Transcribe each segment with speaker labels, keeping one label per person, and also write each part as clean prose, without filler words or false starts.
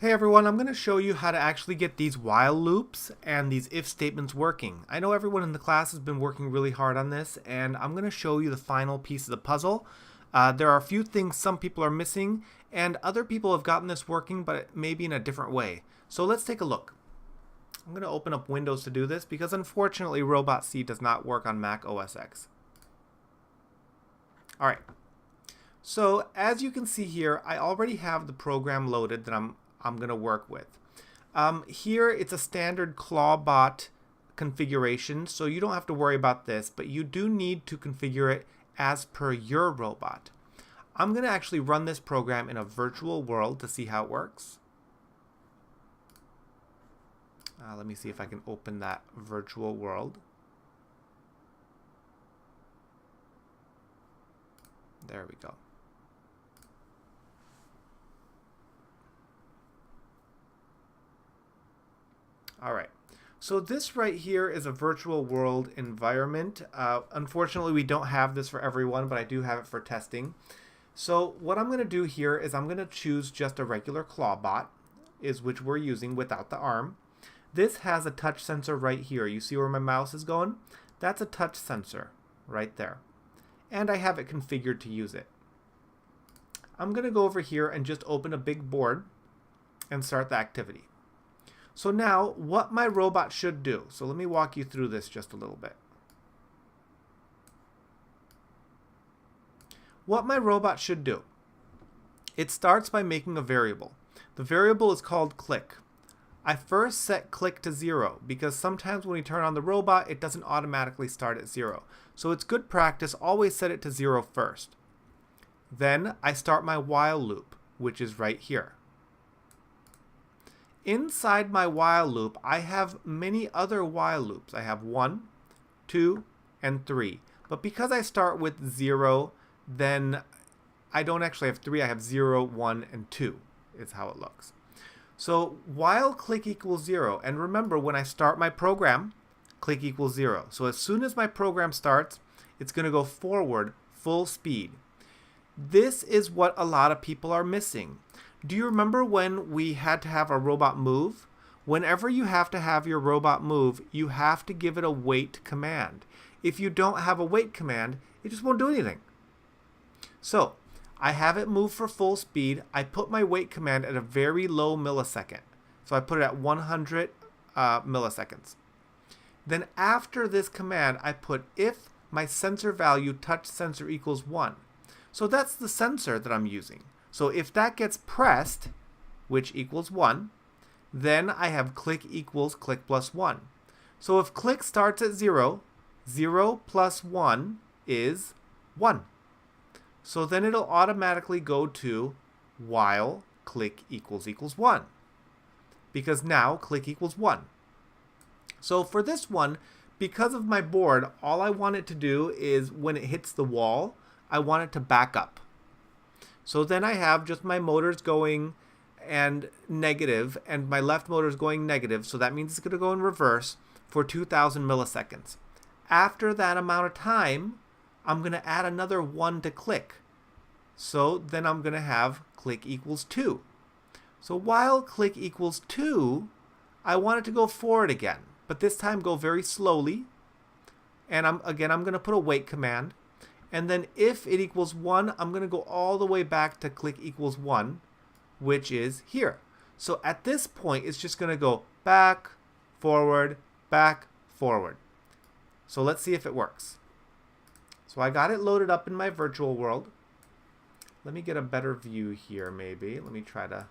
Speaker 1: Hey everyone, I'm going to show you how to actually get these while loops and these if statements working. I know everyone in the class has been working really hard on this, and I'm going to show you the final piece of the puzzle. There are a few things some people are missing, and other people have gotten this working, but maybe in a different way. So let's take a look. I'm going to open up Windows to do this because unfortunately RobotC does not work on Mac OS X. Alright, so as you can see here, I already have the program loaded that I'm going to work with. Here it's a standard Clawbot configuration, so you don't have to worry about this, but you do need to configure it as per your robot. I'm going to actually run this program in a virtual world to see how it works. Let me see if I can open that virtual world. There we go. Alright, so this right here is a virtual world environment. Unfortunately, we don't have this for everyone, but I do have it for testing. So what I'm going to do here is I'm going to choose just a regular Clawbot, which we're using without the arm. This has a touch sensor right here. You see where my mouse is going? That's a touch sensor right there. And I have it configured to use it. I'm going to go over here and just open a big board and start the activity. So now, what my robot should do. So let me walk you through this just a little bit. What my robot should do. It starts by making a variable. The variable is called click. I first set click to 0 because sometimes when we turn on the robot, it doesn't automatically start at 0. So it's good practice, always set it to 0 first. Then I start my while loop, which is right here. Inside my while loop, I have many other while loops. I have 1, 2, and 3. But because I start with 0, then I don't actually have 3. I have 0, 1, and 2 is how it looks. So while click equals 0, and remember when I start my program, click equals 0. So as soon as my program starts, it's going to go forward full speed. This is what a lot of people are missing. Do you remember when we had to have our robot move? Whenever you have to have your robot move, you have to give it a wait command. If you don't have a wait command, it just won't do anything. So, I have it move for full speed. I put my wait command at a very low millisecond. So I put it at 100 milliseconds. Then after this command, I put if my sensor value touch sensor equals 1. So that's the sensor that I'm using. So if that gets pressed, which equals 1, then I have click equals click plus 1. So if click starts at 0, 0 plus 1 is 1. So then it'll automatically go to while click equals 1. Because now click equals 1. So for this one, because of my board, all I want it to do is when it hits the wall, I want it to back up. So then I have just my motors going and negative, and my left motor is going negative, so that means it's going to go in reverse for 2000 milliseconds. After that amount of time, I'm going to add another 1 to click. So then I'm going to have click equals 2. So while click equals 2, I want it to go forward again, but this time go very slowly. And I'm going to put a wait command. And then if it equals 1, I'm going to go all the way back to click equals 1, which is here. So at this point, it's just going to go back, forward, back, forward. So let's see if it works. So I got it loaded up in my virtual world. Let me get a better view here maybe. Let me try to...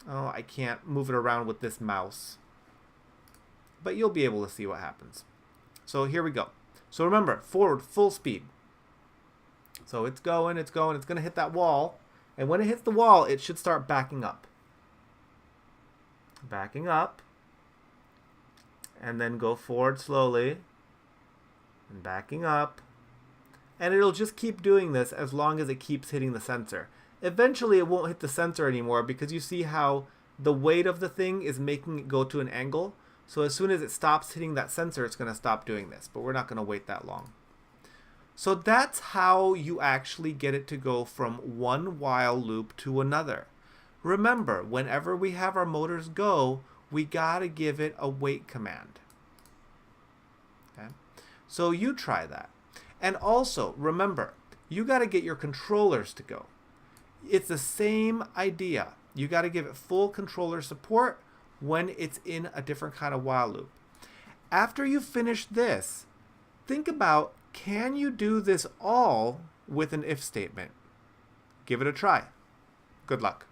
Speaker 1: Oh, I can't move it around with this mouse. But you'll be able to see what happens. So here we go. So remember, forward, full speed. So it's going, it's going to hit that wall. And when it hits the wall, it should start backing up. Backing up. And then go forward slowly. And backing up. And it'll just keep doing this as long as it keeps hitting the sensor. Eventually it won't hit the sensor anymore because you see how the weight of the thing is making it go to an angle. So as soon as it stops hitting that sensor, it's going to stop doing this, but we're not going to wait that long. So that's how you actually get it to go from one while loop to another. Remember, whenever we have our motors go, we gotta give it a wait command. Okay? So you try that. And also, remember, you gotta get your controllers to go. It's the same idea. You gotta give it full controller support when it's in a different kind of while loop. After you finish this, think about, can you do this all with an if statement? Give it a try. Good luck.